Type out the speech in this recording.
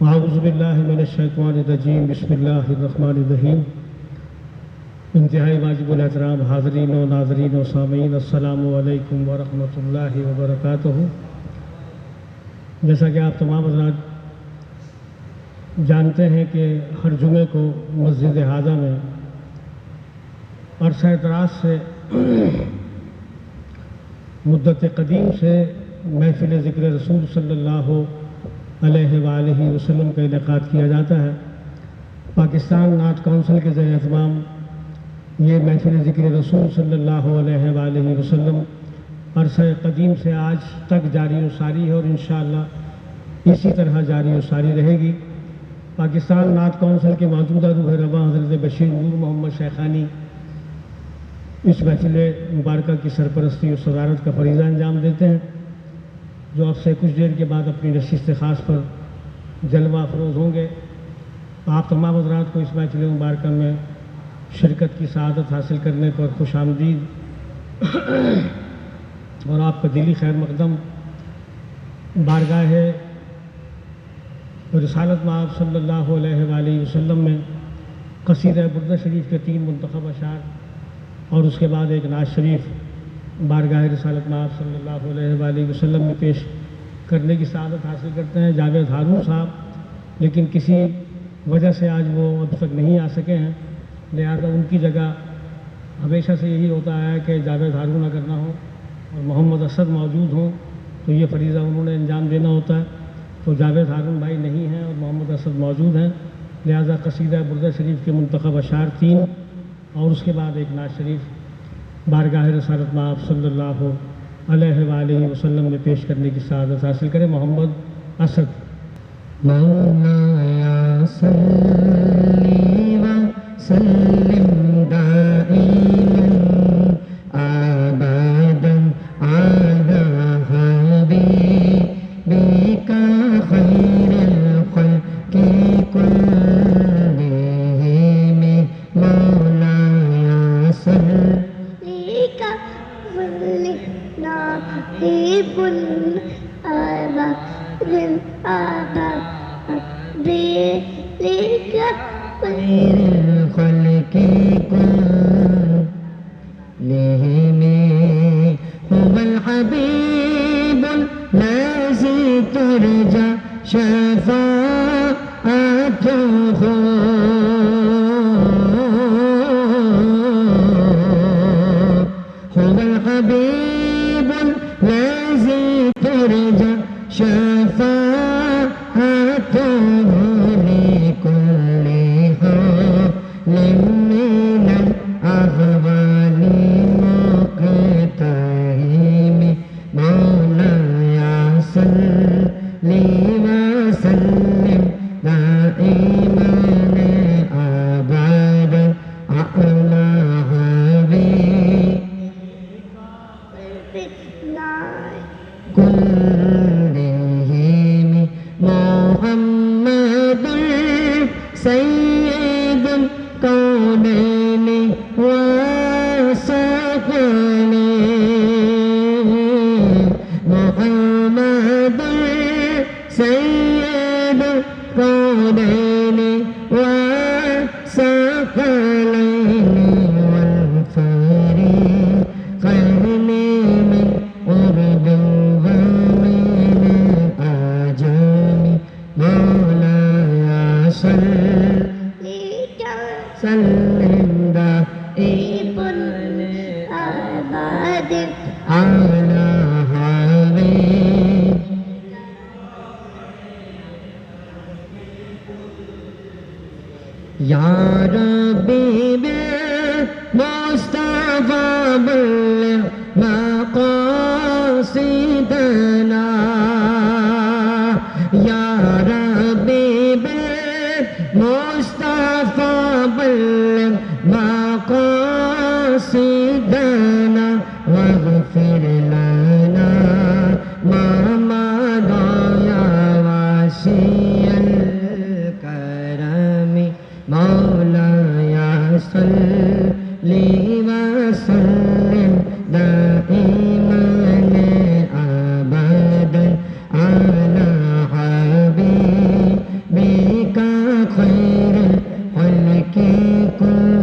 औज़ुबिल्लाहिमिनश्शैतानिर्रजीम बिस्मिल्लाहिर्रहमानिर्रहीम। इंतहाई वाजिबुल एहतराम हाज़रीन व नाज़रीन व सामीन, अस्सलामु अलैकुम व रहमतुल्लाहि व बरकातुहू। जैसा कि आप तमाम हज़रात जानते हैं कि हर जुमे को मस्जिद हाजा में अरसा दराज से मुद्दत कदीम से महफ़िल ज़िक्र रसूल सल्लल्लाहु अलैहि वसल्लम का इनेकाद किया जाता है। पाकिस्तान नात काउंसिल के ज़रिए तमाम ये महफ़िल ज़िक्र रसूल सल्लल्लाहु अलैहि वसल्लम अरसा कदीम से आज तक जारी व सारी है और इंशाअल्लाह इसी तरह जारी व सारी रहेगी। पाकिस्तान नात काउंसिल के मौजूदा रूह रवा हज़रत बशीर नूर मोहम्मद शेखानी इस महफ़िल मुबारक की सरपरस्ती और सदारत का फरीज़ा अंजाम देते हैं, जो अब से कुछ देर के बाद अपनी नशिस्त ख़ास पर जलवा अफरोज़ होंगे। आप तमाम हज़रात को इस महफ़िल मुबारक में शिरकत की सआदत हासिल करने पर खुश आमदीद और आपका दिली खैर मकदम। बारगाह रिसालत मआब सल्लल्लाहु अलैहि वसल्लम में क़सीदा बुर्दा शरीफ के 3 मुंतखब अशार और उसके बाद एक नाज शरीफ बारगाह रिसालत मआब सल्लल्लाहु अलैहि वसल्लम में पेश करने की सआदत हासिल करते हैं जावेद हारून साहब, लेकिन किसी वजह से आज वो अब तक नहीं आ सके हैं। लिहाजा उनकी जगह हमेशा से यही होता है कि जावेद हारून अगर ना हो और मोहम्मद असद मौजूद हों तो ये फरीज़ा उन्होंने अंजाम देना होता है। तो जावेद हारून भाई नहीं हैं और मोहम्मद असद मौजूद हैं, लिहाजा क़सीदा बुर्दा शरीफ के मुंतखब अशार 3 और उसके बाद एक नाज शरीफ बारगाह रिसालत मआब सल्लल्लाहु अलैहि वसल्लम में पेश करने की सआदत हासिल करें। मोहम्मद असद। मौलाया सल्ली व सल्लिम दाइमन अबदन अला हबीबिका खैरिल खल्क़ि कुल्लिहिम। मौलाया सल्ली का नाहिबुल अबदिल बेलिका खैरिल खल्क़ि कुल्लिहिम। हुवल हबीबुल लज़ी तुरजा शफ़ाअतुहु। हुवल हबीबुल लज़ी तुरजा शफ़ाअतुहु लिकुल्ली हालिम मिनल अहवालि मुक़तहिम। मौलाया सल्ली व सल्लिम दाइमन अबदन अला हबीबिका कुल्लिहिम। मुहम्मदुल सय्यदुल कौनैनि व सकलैनि। मुहम्मदुल सय्यदुल कौनैनि व सकलैनि वल फरीक़ैनि मिन उर्बिन व मिन आजमी। मौलाया सल्ली सल्लिम दाइमन अबदिल अला हबीब। या रब्बी बिल मुस्तफा बल्लिग़ मक़ासिदना। या रब्बी बिल मुस्तफा बल्लिग़ मक़ासिदना वग़फ़िर लना मा मदा या वासिअल करम। मौलाया सल्ली व सल्लिम दाइमन अबदन अला हबीबिका خير الخلق كلهم